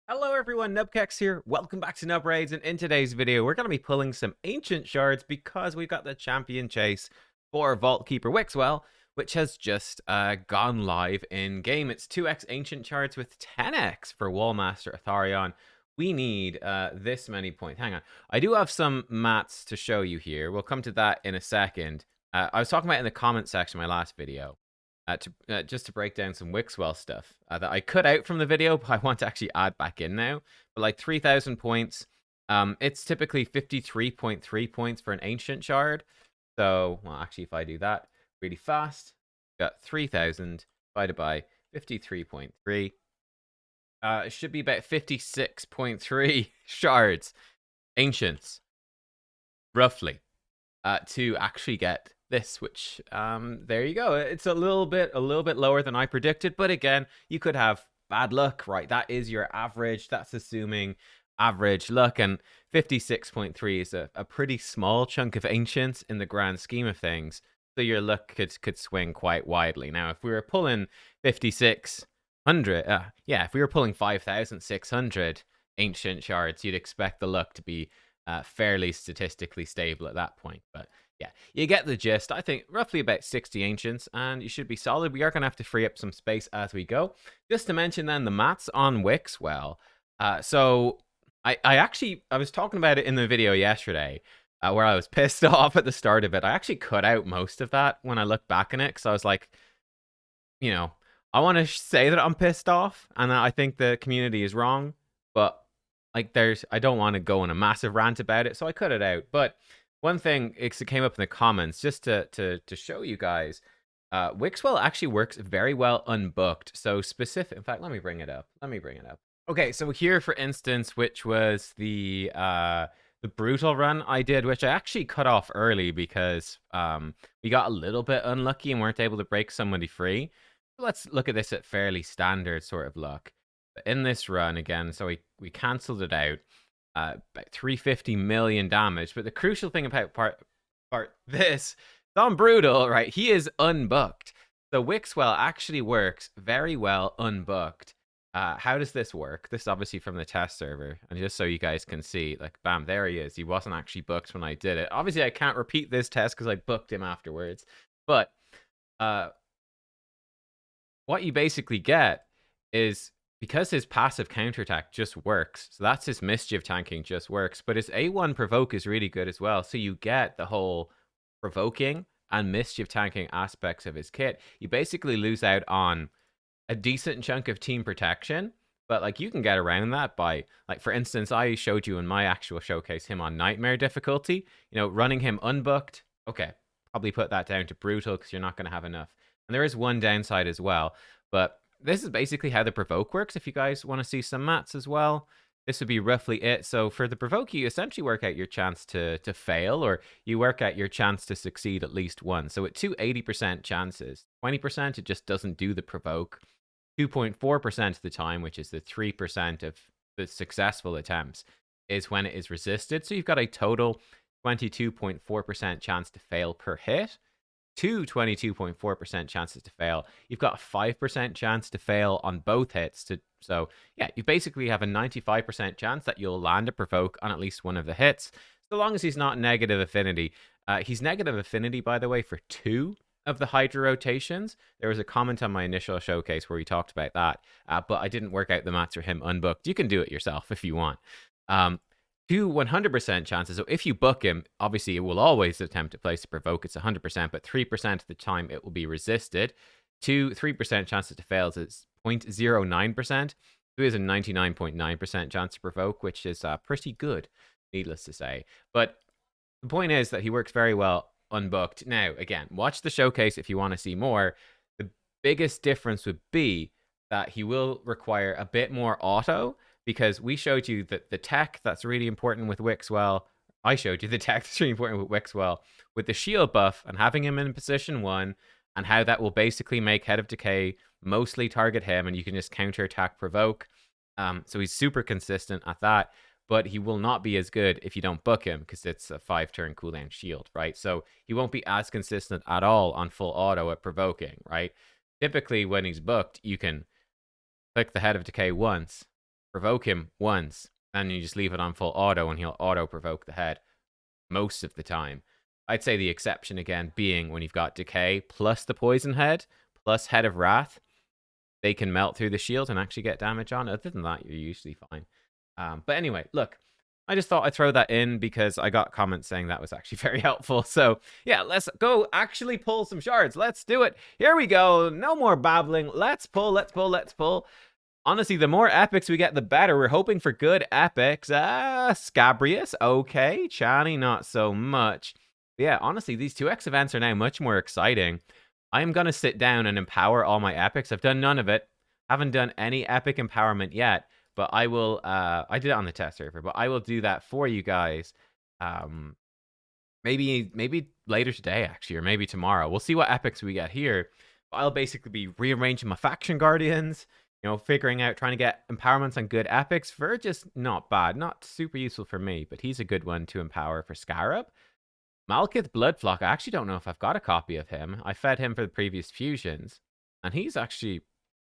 Hello everyone, nubkeks here. Welcome back to Nub Raids, and in today's video, we're going to be pulling some ancient shards because we've got the champion chase for Vaultkeeper Wixwell, which has just gone live in game. It's 2x ancient shards with 10x for Wallmaster Othorion. We need this many points. Hang on. I do have some mats to show you here. We'll come to that in a second. I was talking about in the comment section of my last video. Just to break down some Wixwell stuff that I cut out from the video, but I want to actually add back in now. But like 3,000 points, it's typically 53.3 points for an ancient shard. So, well, actually, if I do that really fast, got 3,000 divided by 53.3. It should be about 56.3 shards, ancients, roughly, to actually get this, which there you go. It's a little bit lower than I predicted, but again, you could have bad luck, right? That is your average. That's assuming average luck, and 56.3 is a pretty small chunk of ancients in the grand scheme of things. So your luck could swing quite widely. Now, if we were pulling 5,600, if we were pulling 5,600 ancient shards, you'd expect the luck to be fairly statistically stable at that point. But yeah, you get the gist. I think roughly about 60 ancients, and you should be solid. We are going to have to free up some space as we go. Just to mention then, the mats on Wixwell. So I was talking about it in the video yesterday, where I was pissed off at the start of it. I actually cut out most of that when I look back on it, because I was like, I want to say that I'm pissed off, and that I think the community is wrong, but like I don't want to go on a massive rant about it, so I cut it out. But one thing, it came up in the comments, just to show you guys, Wixwell actually works very well unbooked. So specific, in fact, let me bring it up. Okay, so here, for instance, which was the brutal run I did, which I actually cut off early because we got a little bit unlucky and weren't able to break somebody free. Let's look at this at fairly standard sort of luck. But in this run, again, so we cancelled it out. About 350 million damage. But the crucial thing about part this, on brutal, right? He is unbooked. So Wixwell actually works very well unbooked. How does this work? This is obviously from the test server, and just so you guys can see, like, bam, there he is. He wasn't actually booked when I did it. Obviously, I can't repeat this test because I booked him afterwards. But what you basically get is, because his passive counterattack just works, so that's his mischief tanking just works, but his A1 provoke is really good as well. So you get the whole provoking and mischief tanking aspects of his kit. You basically lose out on a decent chunk of team protection, but like you can get around that by, like, for instance, I showed you in my actual showcase him on nightmare difficulty, running him unbooked. Okay, probably put that down to brutal because you're not going to have enough. And there is one downside as well, but this is basically how the provoke works. If you guys want to see some mats as well, this would be roughly it. So for the provoke, you essentially work out your chance to fail, or you work out your chance to succeed at least once. So at 80% chances, 20% it just doesn't do the provoke. 2.4% of the time, which is the 3% of the successful attempts, is when it is resisted. So you've got a total 22.4% chance to fail per hit. 22.4% chances to fail. You've got a 5% chance to fail on both hits. So yeah, you basically have a 95% chance that you'll land a provoke on at least one of the hits, so long as he's not negative affinity. He's negative affinity, by the way, for 2 of the Hydra rotations. There was a comment on my initial showcase where we talked about that, but I didn't work out the maths for him unbooked. You can do it yourself if you want. 100% chances. So if you book him, obviously it will always attempt to place a provoke. It's 100%, but 3% of the time it will be resisted. 3% chances to fail is 0.09%. So he has a 99.9% chance to provoke, which is pretty good, needless to say. But the point is that he works very well unbooked. Now, again, watch the showcase if you want to see more. The biggest difference would be that he will require a bit more auto, because we showed you that the tech that's really important with Wixwell. I showed you the tech that's really important with Wixwell, with the shield buff and having him in position 1, and how that will basically make Head of Decay mostly target him, and you can just counterattack provoke. So he's super consistent at that, but he will not be as good if you don't book him, because it's a 5-turn cooldown shield, right? So he won't be as consistent at all on full auto at provoking, right? Typically, when he's booked, you can click the Head of Decay once, provoke him once, and you just leave it on full auto, and he'll auto-provoke the head most of the time. I'd say the exception, again, being when you've got Decay plus the Poison Head, plus Head of Wrath. They can melt through the shield and actually get damage on. Other than that, you're usually fine. But anyway, look, I just thought I'd throw that in because I got comments saying that was actually very helpful. So yeah, let's go actually pull some shards. Let's do it. Here we go. No more babbling. Let's pull, let's pull, let's pull. Honestly, the more epics we get, the better. We're hoping for good epics. Scabrius, okay. Chani, not so much. But yeah, honestly, these 2x events are now much more exciting. I'm going to sit down and empower all my epics. I've done none of it. Haven't done any epic empowerment yet. But I will, I did it on the test server, but I will do that for you guys. Maybe later today, actually, or maybe tomorrow. We'll see what epics we get here. But I'll basically be rearranging my faction guardians, you know, figuring out, trying to get empowerments on good epics. For just not bad, not super useful for me, but he's a good one to empower for Scarab. Malkith Bloodflock, I actually don't know if I've got a copy of him. I fed him for the previous fusions, and he's actually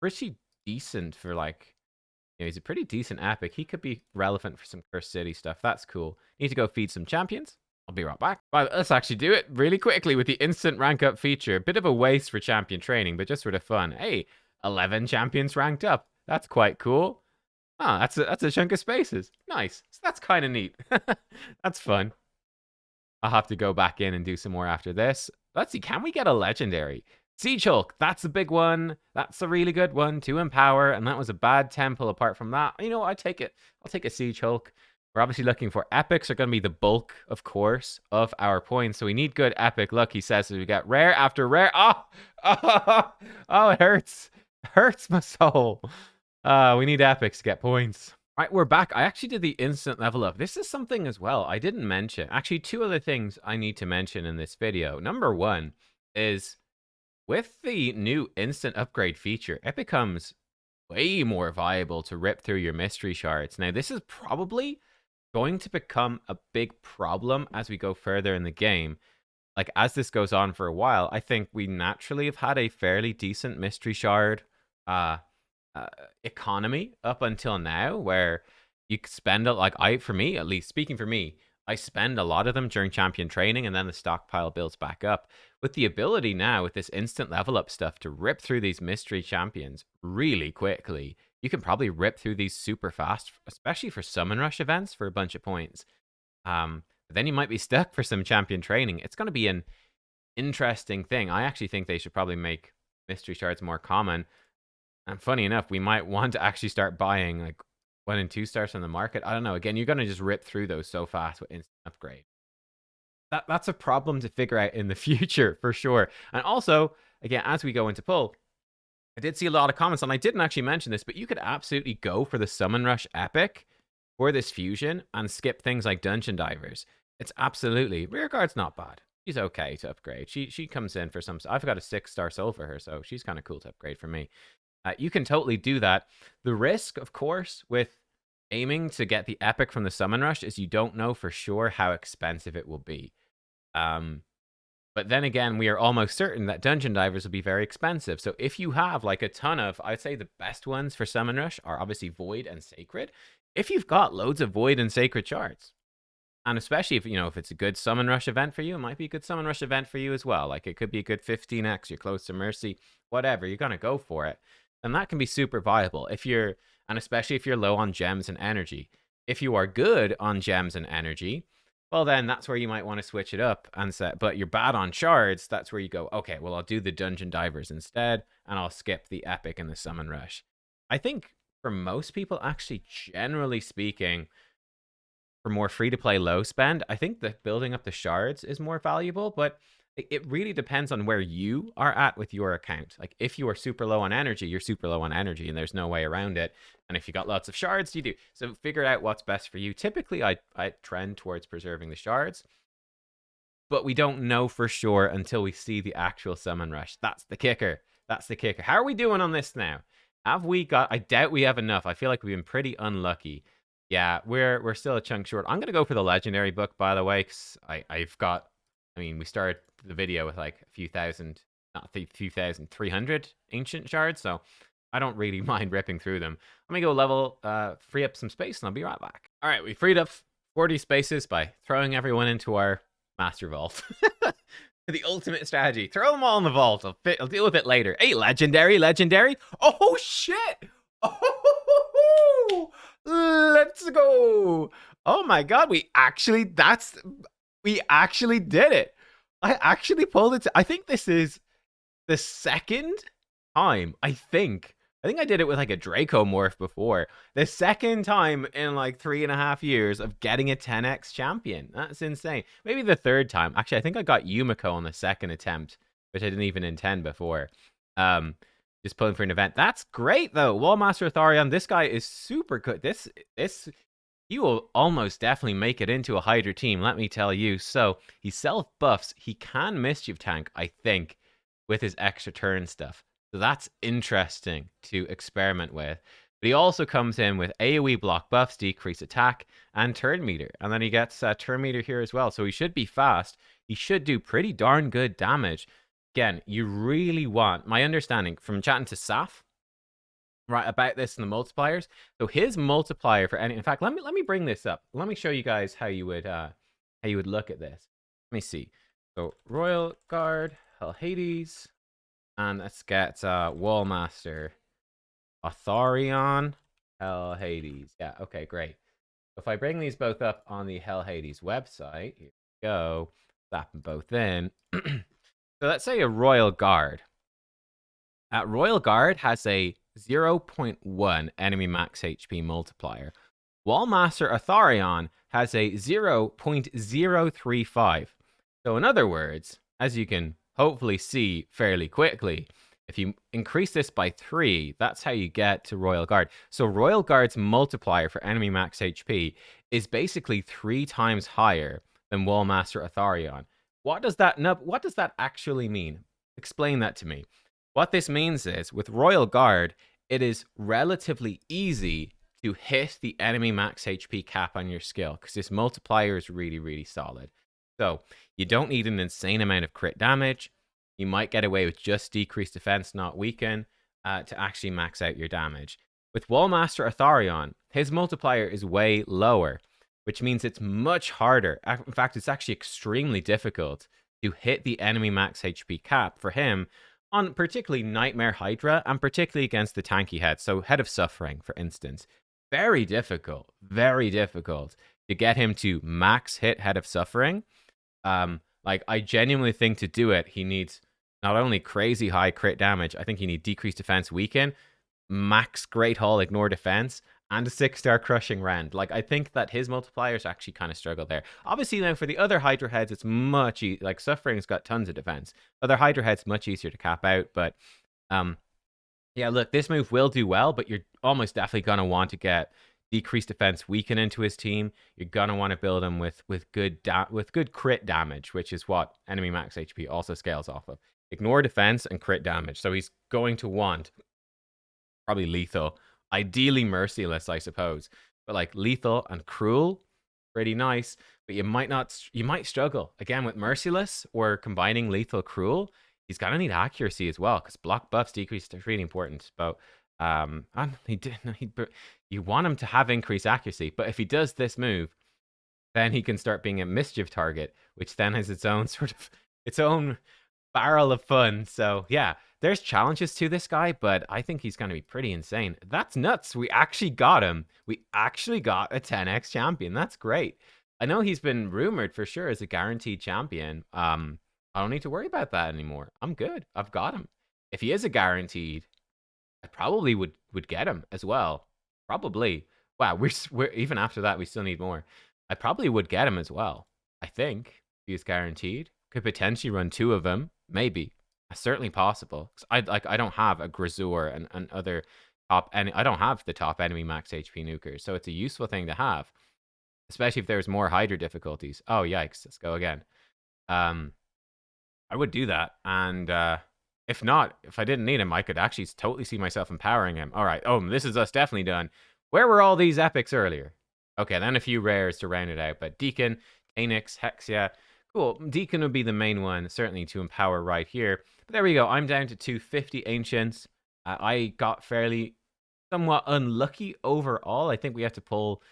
pretty decent for, like, you know, he's a pretty decent epic. He could be relevant for some Cursed City stuff. That's cool. Need to go feed some champions. I'll be right back. Right, let's actually do it really quickly with the instant rank up feature. Bit of a waste for champion training, but just sort of fun. Hey, 11 champions ranked up. That's quite cool. Ah, that's a chunk of spaces. Nice. So that's kind of neat. That's fun. I'll have to go back in and do some more after this. Let's see, can we get a legendary? Siege Hulk, that's a big one. That's a really good one to empower, and that was a bad temple apart from that. You know what, I take it. I'll take a Siege Hulk. We're obviously looking for epics are going to be the bulk, of course, of our points. So we need good epic luck, he says, as we get rare after rare. Oh, it hurts. It hurts my soul. We need epics to get points. Right, we're back. I actually did the instant level up. This is something as well I didn't mention. Actually, 2 other things I need to mention in this video. Number 1 is with the new instant upgrade feature, it becomes way more viable to rip through your mystery shards. Now, this is probably going to become a big problem as we go further in the game. Like, as this goes on for a while, I think we naturally have had a fairly decent mystery shard economy up until now, where you spend it, like, for me at least, speaking for me, I spend a lot of them during champion training, and then the stockpile builds back up. With the ability now, with this instant level up stuff, to rip through these mystery champions really quickly, you can probably rip through these super fast, especially for summon rush events for a bunch of points. But then you might be stuck for some champion training. It's going to be an interesting thing. I actually think they should probably make mystery shards more common. And funny enough, we might want to actually start buying like 1 and 2 stars on the market. I don't know. Again, you're going to just rip through those so fast with instant upgrade. That's a problem to figure out in the future, for sure. And also, again, as we go into pull, I did see a lot of comments, and I didn't actually mention this, but you could absolutely go for the Summon Rush Epic for this fusion and skip things like Dungeon Divers. It's absolutely... Rearguard's not bad. She's okay to upgrade. She comes in for some... I've got a 6-star soul for her, so she's kind of cool to upgrade for me. You can totally do that. The risk, of course, with aiming to get the epic from the Summon Rush is you don't know for sure how expensive it will be. But then again, we are almost certain that Dungeon Divers will be very expensive. So if you have like a ton of, I'd say the best ones for Summon Rush are obviously Void and Sacred. If you've got loads of Void and Sacred shards, and especially if, you know, if it's a good Summon Rush event for you, it might be a good Summon Rush event for you as well. Like, it could be a good 15x, you're close to Mercy, whatever, you're going to go for it. And that can be super viable if you're, and especially if you're low on gems and energy. If you are good on gems and energy, well, then that's where you might want to switch it up and set, but you're bad on shards, that's where you go, okay, well, I'll do the Dungeon Divers instead, and I'll skip the Epic and the Summon Rush. I think for most people, actually, generally speaking, for more free-to-play low spend, I think that building up the shards is more valuable, but it really depends on where you are at with your account. Like, if you are super low on energy, you're super low on energy, and there's no way around it. And if you got lots of shards, you do. So figure out what's best for you. Typically, I trend towards preserving the shards, but we don't know for sure until we see the actual Summon Rush. That's the kicker. That's the kicker. How are we doing on this now? Have we got... I doubt we have enough. I feel like we've been pretty unlucky. Yeah, we're still a chunk short. I'm going to go for the Legendary book, by the way, because I've got... I mean, we started the video with like a few thousand, not a few thousand, 300 ancient shards. So I don't really mind ripping through them. Let me go level, free up some space, and I'll be right back. All right, we freed up 40 spaces by throwing everyone into our master vault. The ultimate strategy. Throw them all in the vault. I'll deal with it later. Hey, legendary. Oh, shit. Oh, let's go. Oh, my God. We actually did it. I actually pulled it. I think this is the second time, I think I did it with like a Draco morph before. The second time in like 3.5 years of getting a 10x champion. That's insane. Maybe the third time. Actually, I think I got Yumiko on the second attempt, which I didn't even intend before. Just pulling for an event. That's great though. Wallmaster Othorion, this guy is super good. This he will almost definitely make it into a Hydra team, let me tell you. So he self-buffs. He can mischief tank, I think, with his extra turn stuff. So that's interesting to experiment with. But he also comes in with AoE block buffs, decrease attack, and turn meter. And then he gets turn meter here as well. So he should be fast. He should do pretty darn good damage. Again, you really want, my understanding from chatting to Saf, right, about this and the multipliers. So his multiplier for any, in fact, let me bring this up. Let me show you guys how you would look at this. Let me see. So Royal Guard, Hell Hades. And let's get Wallmaster Othorion, Hell Hades. Yeah, okay, great. If I bring these both up on the Hell Hades website, here we go, slap them both in. So let's say a Royal Guard. Royal Guard has a 0.1 enemy max HP multiplier. Wallmaster Othorion has a 0.035. So in other words, as you can hopefully see fairly quickly, if you increase this by 3, that's how you get to Royal Guard. So Royal Guard's multiplier for enemy max HP is basically 3 times higher than Wallmaster Othorion. What does that actually mean? Explain that to me. What this means is, with Royal Guard, it is relatively easy to hit the enemy max HP cap on your skill, because this multiplier is really, really solid. So you don't need an insane amount of crit damage. You might get away with just decreased defense, not weaken, to actually max out your damage. With Wallmaster Othorion, his multiplier is way lower, which means it's much harder. In fact, it's actually extremely difficult to hit the enemy max HP cap for him on particularly Nightmare Hydra and particularly against the tanky head. So Head of Suffering, for instance. Very difficult to get him to max hit Head of Suffering. Like, I genuinely think to do it, he needs not only crazy high crit damage, I think he needs decreased defense weaken, max Great Hall ignore defense, and a 6-star crushing rend. Like, I think that his multipliers actually kind of struggle there. Obviously, now for the other Hydra heads, it's much easier. Like, Suffering's got tons of defense. Other Hydra heads, much easier to cap out. But, yeah, look, this move will do well, but you're almost definitely going to want to get decreased defense weaken into his team. You're gonna want to build him with good crit damage, which is what enemy max HP also scales off of. Ignore defense and crit damage. So he's going to want probably lethal, ideally merciless, I suppose, but like lethal and cruel, pretty nice. But you might struggle again with merciless or combining lethal cruel. He's gonna need accuracy as well, because block buffs decrease is really important. But you want him to have increased accuracy, but if he does this move, then he can start being a mischief target, which then has its own barrel of fun. So yeah, there's challenges to this guy, but I think he's going to be pretty insane. That's nuts. We actually got him. We actually got a 10x champion. That's great. I know he's been rumored for sure as a guaranteed champion. I don't need to worry about that anymore. I'm good. I've got him. If he is a guaranteed, I probably would get him as well. Probably. Wow, we're even after that, we still need more. I probably would get him as well. I think if he's guaranteed. Could potentially run 2 of them, maybe. Certainly possible. I don't have a Grazur and other top, and I don't have the top enemy max HP nukers, so it's a useful thing to have, especially if there's more Hydra difficulties. Oh yikes! Let's go again. I would do that, and if not, if I didn't need him, I could actually totally see myself empowering him. All right. Oh, this is us definitely done. Where were all these epics earlier? Okay, then a few rares to round it out. But Deacon, Anix, Hexia. Cool. Deacon would be the main one, certainly to empower right here. But there we go. I'm down to 250 Ancients. I got fairly somewhat unlucky overall. I think we have to pull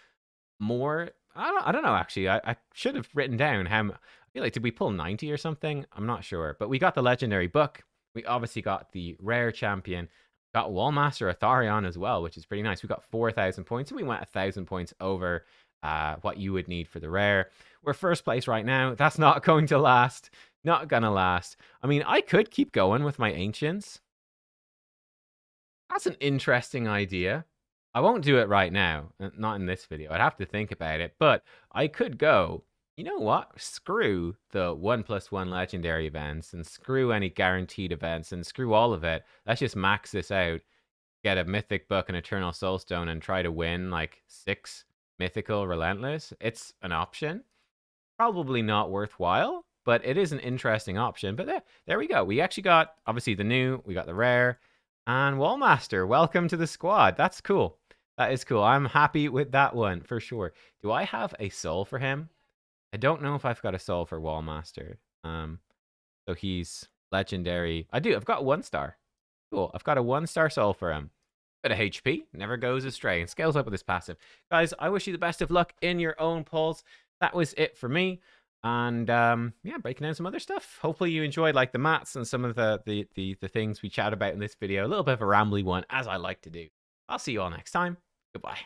more. I don't know, actually. I should have written down I feel like, did we pull 90 or something? I'm not sure. But we got the legendary book. We obviously got the rare champion. Got Wallmaster Othorion as well, which is pretty nice. We got 4,000 points, and we went 1,000 points over what you would need for the rare. We're first place right now. That's not going to last. Not gonna last. I mean, I could keep going with my ancients. That's an interesting idea. I won't do it right now. Not in this video. I'd have to think about it. But I could go, you know what? Screw the 1+1 legendary events and screw any guaranteed events and screw all of it. Let's just max this out. Get a mythic book and eternal soulstone and try to win like 6 mythical relentless. It's an option. Probably not worthwhile, but it is an interesting option. But there we go. We actually got, obviously, the new. We got the rare. And Wallmaster, welcome to the squad. That's cool. That is cool. I'm happy with that one, for sure. Do I have a soul for him? I don't know if I've got a soul for Wallmaster. So he's legendary. I do. I've got 1 star. Cool. I've got a 1-star soul for him. Bit of HP. Never goes astray. And scales up with his passive. Guys, I wish you the best of luck in your own pulls. That was it for me. And yeah, breaking down some other stuff. Hopefully you enjoyed like the mats and some of the things we chat about in this video. A little bit of a rambly one, as I like to do. I'll see you all next time. Goodbye.